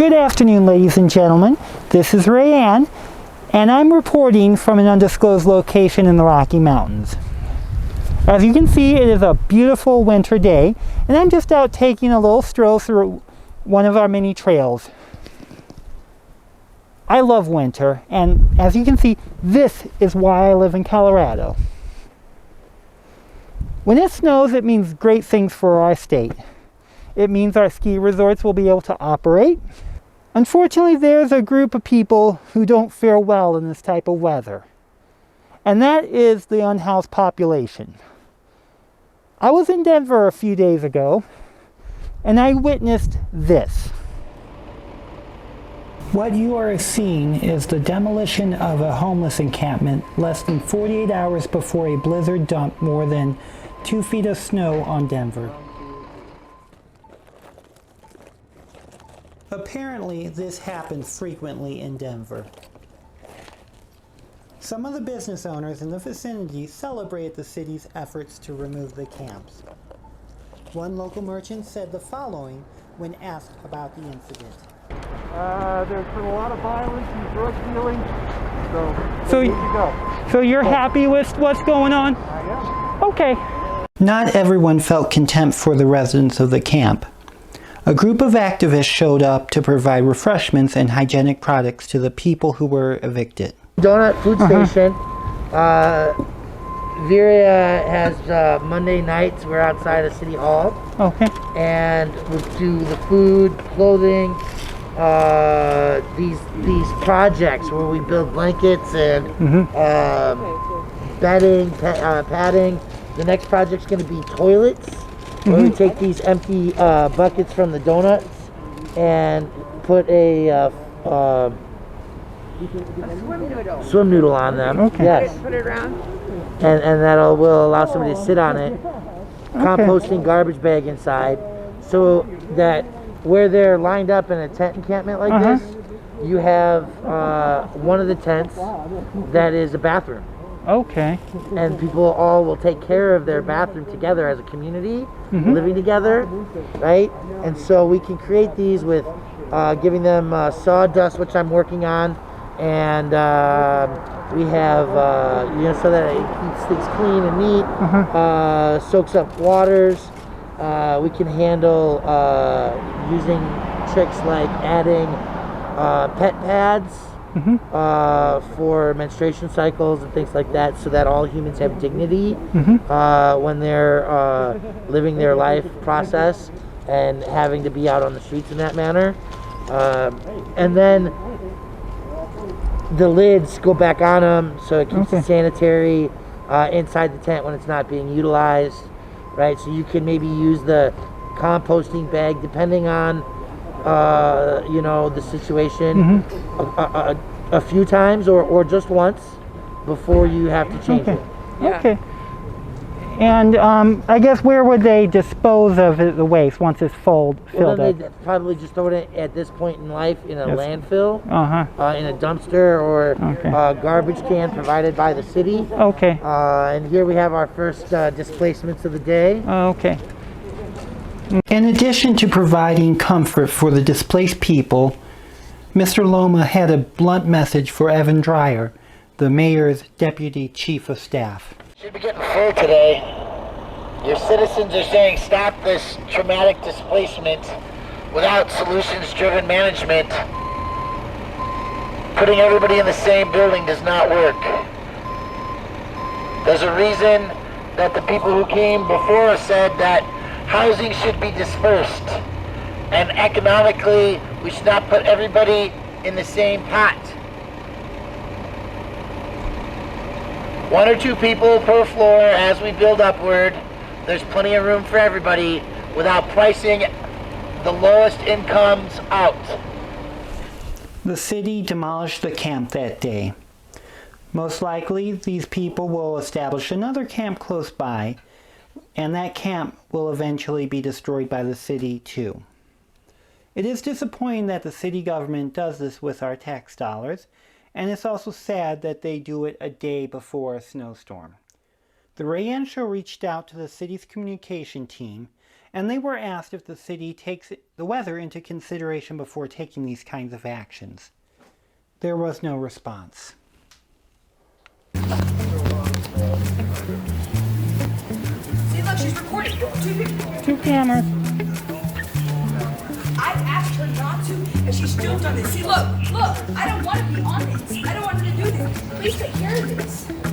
Good afternoon, ladies and gentlemen. This is Rayanne, and I'm reporting from an undisclosed location in the Rocky Mountains. As you can see, it is a beautiful winter day, and I'm just out taking a little stroll through one of our many trails. I love winter, and as you can see, this is why I live in Colorado. When it snows, it means great things for our state. It means our ski resorts will be able to operate. Unfortunately, there's a group of people who don't fare well in this type of weather, and that is the unhoused population. I was in Denver a few days ago, and I witnessed this. What you are seeing is the demolition of a homeless encampment less than 48 hours before a blizzard dumped more than 2 feet of snow on Denver. Apparently, this happens frequently in Denver. Some of the business owners in the vicinity celebrate the city's efforts to remove the camps. One local merchant said the following when asked about the incident. There's been a lot of violence and drug dealing, so we need to go. So you're happy with what's going on? I am. Okay. Not everyone felt contempt for the residents of the camp. A group of activists showed up to provide refreshments and hygienic products to the people who were evicted. Donut food station. Viria has Monday nights. We're outside of City Hall. Okay. And we do the food, clothing, these projects where we build blankets and bedding, padding. The next project's going to be toilets. Where we take these empty buckets from the donuts and put a swim noodle on them. Okay. Yes. Put it around. And that will allow somebody to sit on it. Composting garbage bag inside, so that where they're lined up in a tent encampment like this, you have one of the tents that is a bathroom. Okay. And people all will take care of their bathroom together as a community, living together, right? And so we can create these with giving them sawdust, which I'm working on, and we have, so that it keeps things clean and neat, soaks up waters. We can handle using tricks like adding pet pads, for menstruation cycles and things like that, so that all humans have dignity when they're living their life process and having to be out on the streets in that manner. And then the lids go back on them, so it keeps it sanitary inside the tent when it's not being utilized, right? So you can maybe use the composting bag depending on the situation, a few times or just once before you have to change it. Yeah. Okay. And I guess where would they dispose of the waste once it's filled Well, then up? they'd probably just throw it at this point in life in a landfill, in a dumpster, or a garbage can provided by the city. Okay. And here we have our first displacements of the day. Okay. In addition to providing comfort for the displaced people, Mr. Loma had a blunt message for Evan Dreyer, the mayor's deputy chief of staff. Should be getting full today. Your citizens are saying stop this traumatic displacement without solutions-driven management. Putting everybody in the same building does not work. There's a reason that the people who came before us said that housing should be dispersed, and economically we should not put everybody in the same pot. 1 or 2 people per floor as we build upward. There's plenty of room for everybody without pricing the lowest incomes out. The city demolished the camp that day. Most likely, these people will establish another camp close by, and that camp will eventually be destroyed by the city too. It is disappointing that the city government does this with our tax dollars, and it's also sad that they do it a day before a snowstorm. The Rayanne Show reached out to the city's communication team and they were asked if the city takes the weather into consideration before taking these kinds of actions. There was no response. See, look, she's recording. Two cameras. I asked her not to, and she's jumped on this. See, look, I don't want to be on this. I don't want her to do this. Please take care of this.